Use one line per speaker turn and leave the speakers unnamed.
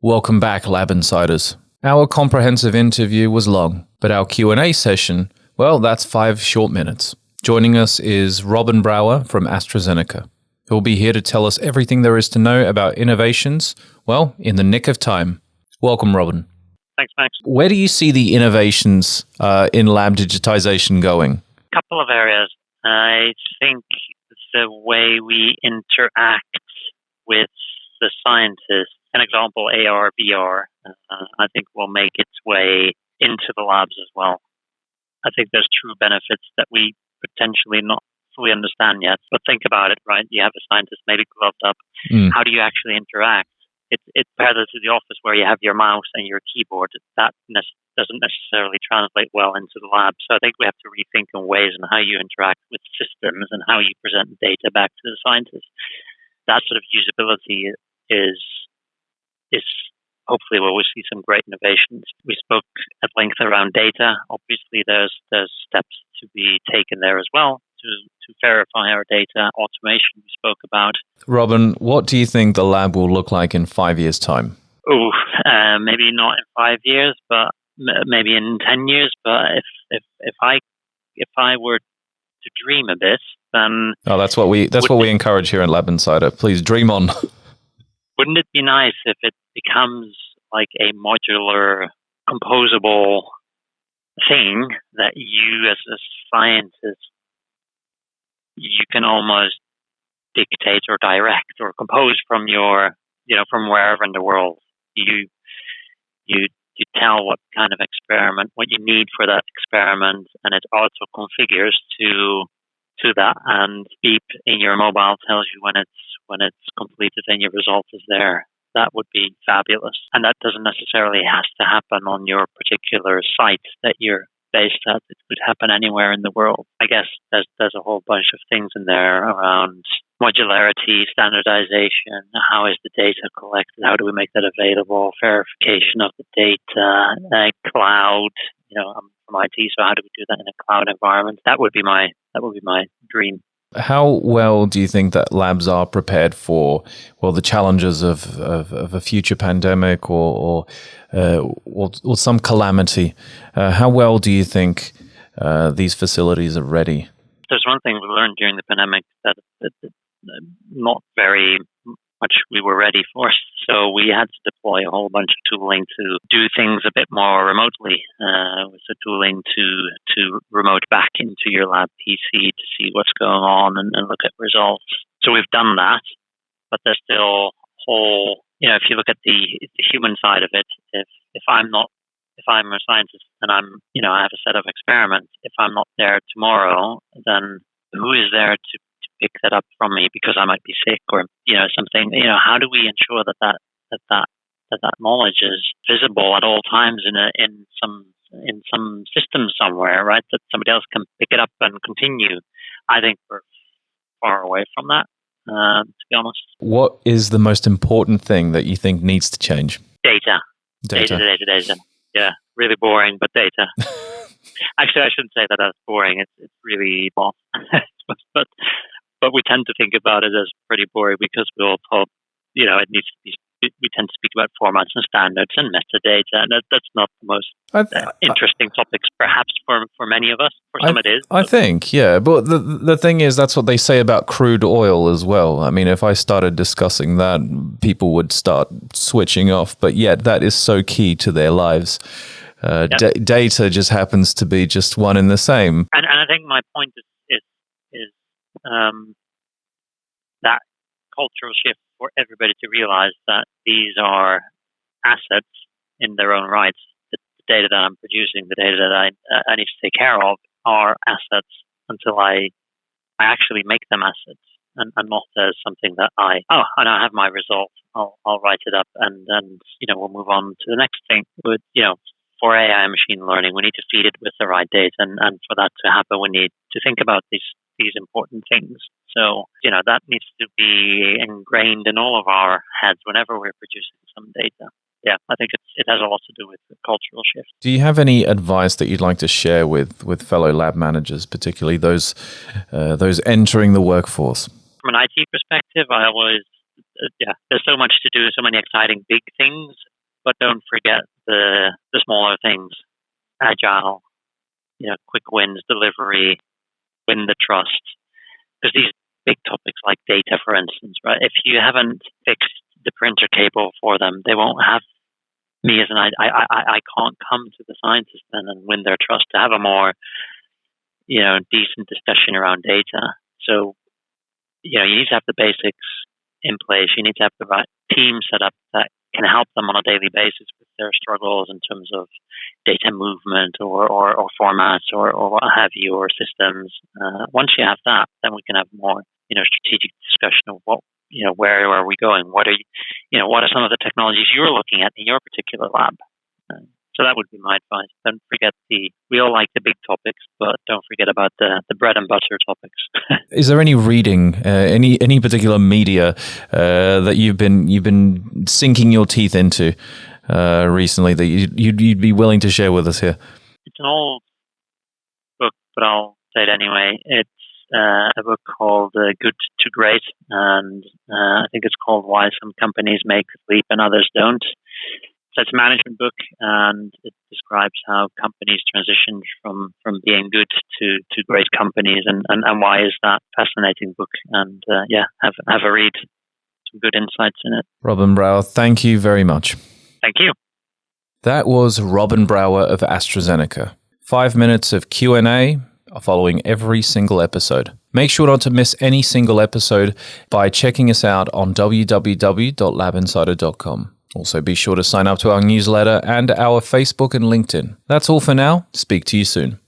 Welcome back, Lab Insiders. Our comprehensive interview was long, but our Q&A session, well, that's 5 short minutes. Joining us is Robin Brouwer from AstraZeneca, who will be here to tell us everything there is to know about innovations, well, in the nick of time. Welcome, Robin.
Thanks, Max.
Where do you see the innovations in lab digitization going?
A couple of areas. I think the way we interact with the scientists, an example, AR, VR, I think will make its way into the labs as well. I think there's true benefits that we potentially not fully understand yet. But think about it, right? You have a scientist maybe gloved up. How do you actually interact? It's parallel to the office where you have your mouse and your keyboard. That doesn't necessarily translate well into the lab. So I think we have to rethink in ways on how you interact with systems and how you present data back to the scientists. That sort of usability is hopefully where we'll see some great innovations. We spoke at length around data. Obviously, there's steps to be taken there as well to verify our data. Automation we spoke about.
Robin, what do you think the lab will look like in 5 years' time?
Maybe not in 5 years, but maybe in 10 years. But if I were to dream a bit, then
that's what we encourage here in Lab Insider. Please dream on.
Wouldn't it be nice if it becomes like a modular, composable thing that you as a scientist, you can almost dictate or direct or compose from from wherever in the world. You tell what kind of experiment, what you need for that experiment, and it auto configures to that, and beep in your mobile tells you when it's completed and your result is there. That would be fabulous. And that doesn't necessarily have to happen on your particular site that you're based at. It could happen anywhere in the world. I guess there's a whole bunch of things in there around modularity, standardization, how is the data collected, how do we make that available, verification of the data, cloud, I'm from IT, so how do we do that in a cloud environment? That would be my dream.
How well do you think that labs are prepared for, the challenges of a future pandemic or some calamity? How well do you think these facilities are ready?
There's one thing we learned during the pandemic that not very much we were ready for. So we had to deploy a whole bunch of tooling to do things a bit more remotely. With the tooling to remote back into your lab PC to see what's going on and look at results. So we've done that, but there's still whole. If you look at the human side of it, if I'm a scientist and I have a set of experiments, if I'm not there tomorrow, then who is there to pick that up from me because I might be sick or something? How do we ensure that knowledge is visible at all times in some system somewhere, right? That somebody else can pick it up and continue. I think we're far away from that, to be honest.
What is the most important thing that you think needs to change?
Data. Yeah, really boring, but data. Actually, I shouldn't say that as boring. It's really not. But we tend to think about it as pretty boring because we all thought, it needs to be. We tend to speak about formats and standards and metadata, and that's not the most interesting topics, perhaps for many of us. For some, it is.
I think, yeah. But the thing is, that's what they say about crude oil as well. I mean, if I started discussing that, people would start switching off. But yet, that is so key to their lives. Data just happens to be just one and the same.
And I think my point is that cultural shift for everybody to realize that these are assets in their own rights. The data that I'm producing, the data that I need to take care of, are assets until I actually make them assets, and not as something that I have my result. I'll write it up, and we'll move on to the next thing. But for AI and machine learning, we need to feed it with the right data, and for that to happen, we need to think about these important things. So, that needs to be ingrained in all of our heads whenever we're producing some data. Yeah, I think it has a lot to do with the cultural shift.
Do you have any advice that you'd like to share with fellow lab managers, particularly those entering the workforce?
From an IT perspective, I always there's so much to do, so many exciting big things, but don't forget the smaller things. Agile, quick wins, delivery, win the trust. Because these big topics like data, for instance, right? If you haven't fixed the printer cable for them, they won't have me as I can't come to the scientists then and win their trust to have a more, decent discussion around data. So, you need to have the basics in place. You need to have the right team set up that can help them on a daily basis with their struggles in terms of data movement or formats or what have you, or systems. Once you have that, then we can have more, strategic discussion of what, where are we going? What are some of the technologies you're looking at in your particular lab? So that would be my advice. Don't forget we all like the big topics, but don't forget about the bread and butter topics.
Is there any reading, any particular media that you've been sinking your teeth into recently that you'd be willing to share with us here?
It's an old book, but I'll say it anyway. It's a book called Good to Great, and I think it's called Why Some Companies Make the Leap and Others Don't. So it's a management book, and it describes how companies transition from being good to great companies, and why is that fascinating book. And have a read. Some good insights in it.
Robin Brouwer, thank you very much.
Thank you.
That was Robin Brouwer of AstraZeneca. 5 minutes of Q&A following every single episode. Make sure not to miss any single episode by checking us out on www.labinsider.com. Also, be sure to sign up to our newsletter and our Facebook and LinkedIn. That's all for now. Speak to you soon.